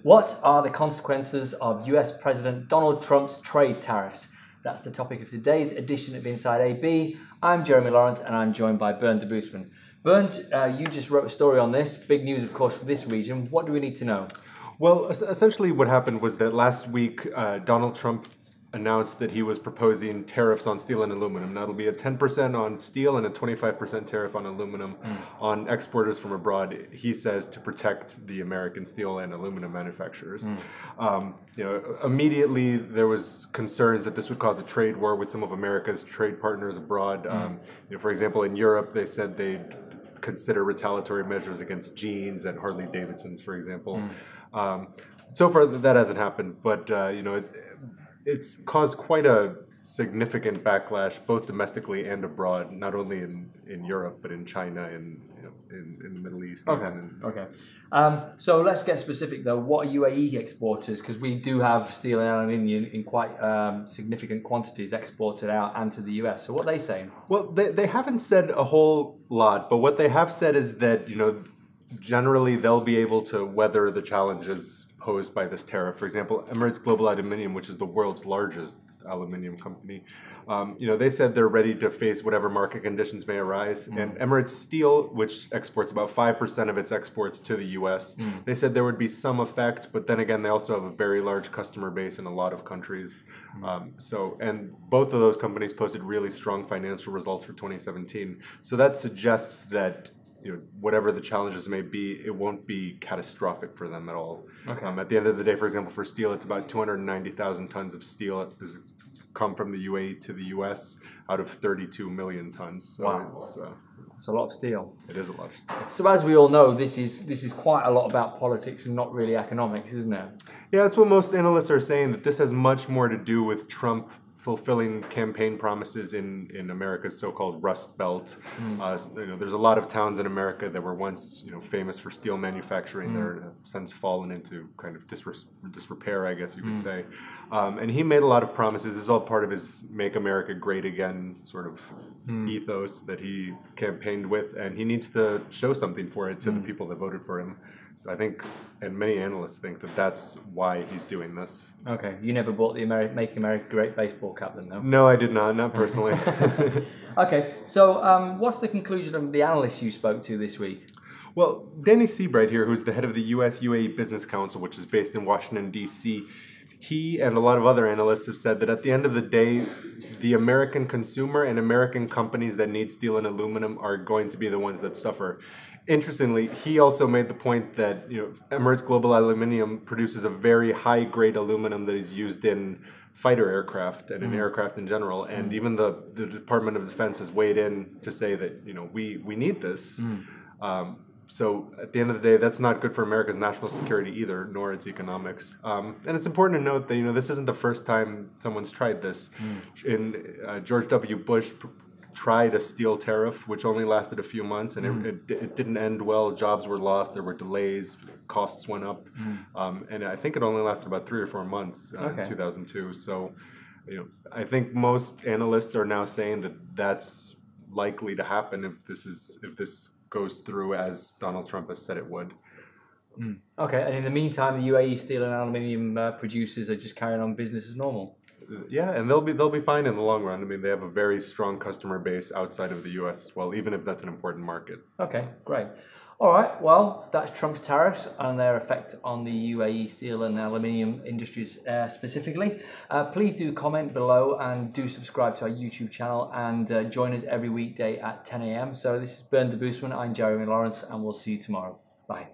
What are the consequences of US President Donald Trump's trade tariffs? That's the topic of today's edition of Inside AB. I'm Jeremy Lawrence and I'm joined by Bernd Debusmann. Bernd, you just wrote a story on this. Big news, of course, for this region. What do we need to know? Well, essentially what happened was that last week Donald Trump announced that he was proposing tariffs on steel and aluminum. Now it'll be a 10% on steel and a 25% tariff on aluminum on exporters from abroad, he says, to protect the American steel and aluminum manufacturers. Immediately there was concerns that this would cause a trade war with some of America's trade partners abroad. For example, in Europe, they said they'd consider retaliatory measures against jeans and Harley Davidsons, for example. So far, that hasn't happened, but it's caused quite a significant backlash, both domestically and abroad, not only in Europe, but in China and in the Middle East. Okay. So let's get specific, though. What are UAE exporters? Because we do have steel and aluminium in quite significant quantities exported out and to the US. So what are they saying? Well, they haven't said a whole lot, but what they have said is that, generally they'll be able to weather the challenges posed by this tariff. For example, Emirates Global Aluminium, which is the world's largest aluminium company, they said they're ready to face whatever market conditions may arise. And Emirates Steel, which exports about 5% of its exports to the US, they said there would be some effect, but then again, they also have a very large customer base in a lot of countries. And both of those companies posted really strong financial results for 2017. So that suggests that whatever the challenges may be, it won't be catastrophic for them at all. At the end of the day, for example, for steel, it's about 290,000 tons of steel has come from the UAE to the US out of 32 million tons. So wow. It's a lot of steel. It is a lot of steel. So as we all know, this is quite a lot about politics and not really economics, isn't it? Yeah, that's what most analysts are saying, that this has much more to do with Trump fulfilling campaign promises in America's so-called Rust Belt. There's a lot of towns in America that were once famous for steel manufacturing. They're since fallen into kind of disrepair, I guess you could say. And he made a lot of promises. This is all part of his Make America Great Again sort of ethos that he campaigned with, and he needs to show something for it to the people that voted for him. So I think, and many analysts think, that that's why he's doing this. Okay, you never bought the Make America Great baseball cap then, no? No, I did not personally. Okay, so what's the conclusion of the analysts you spoke to this week? Well, Danny Sebright here, who's the head of the US-UAE Business Council, which is based in Washington, D.C., he and a lot of other analysts have said that at the end of the day, the American consumer and American companies that need steel and aluminum are going to be the ones that suffer. Interestingly, he also made the point that Emirates Global Aluminium produces a very high-grade aluminum that is used in fighter aircraft and in aircraft in general. And even the Department of Defense has weighed in to say that we need this. So at the end of the day, that's not good for America's national security either, nor its economics. And it's important to note that this isn't the first time someone's tried this. George W. Bush tried a steel tariff, which only lasted a few months, and it didn't end well. Jobs were lost, there were delays, costs went up, and I think it only lasted about 3 or 4 months in 2002. So, I think most analysts are now saying that that's likely to happen if this goes through as Donald Trump has said it would. Okay, and in the meantime, the UAE steel and aluminium producers are just carrying on business as normal. Yeah, and they'll be fine in the long run. I mean, they have a very strong customer base outside of the U.S. as well, even if that's an important market. Okay, great. All right, well, that's Trump's tariffs and their effect on the UAE steel and aluminium industries specifically. Please do comment below and do subscribe to our YouTube channel and join us every weekday at 10 a.m. So this is Bernd Debusmann, I'm Jeremy Lawrence, and we'll see you tomorrow. Bye.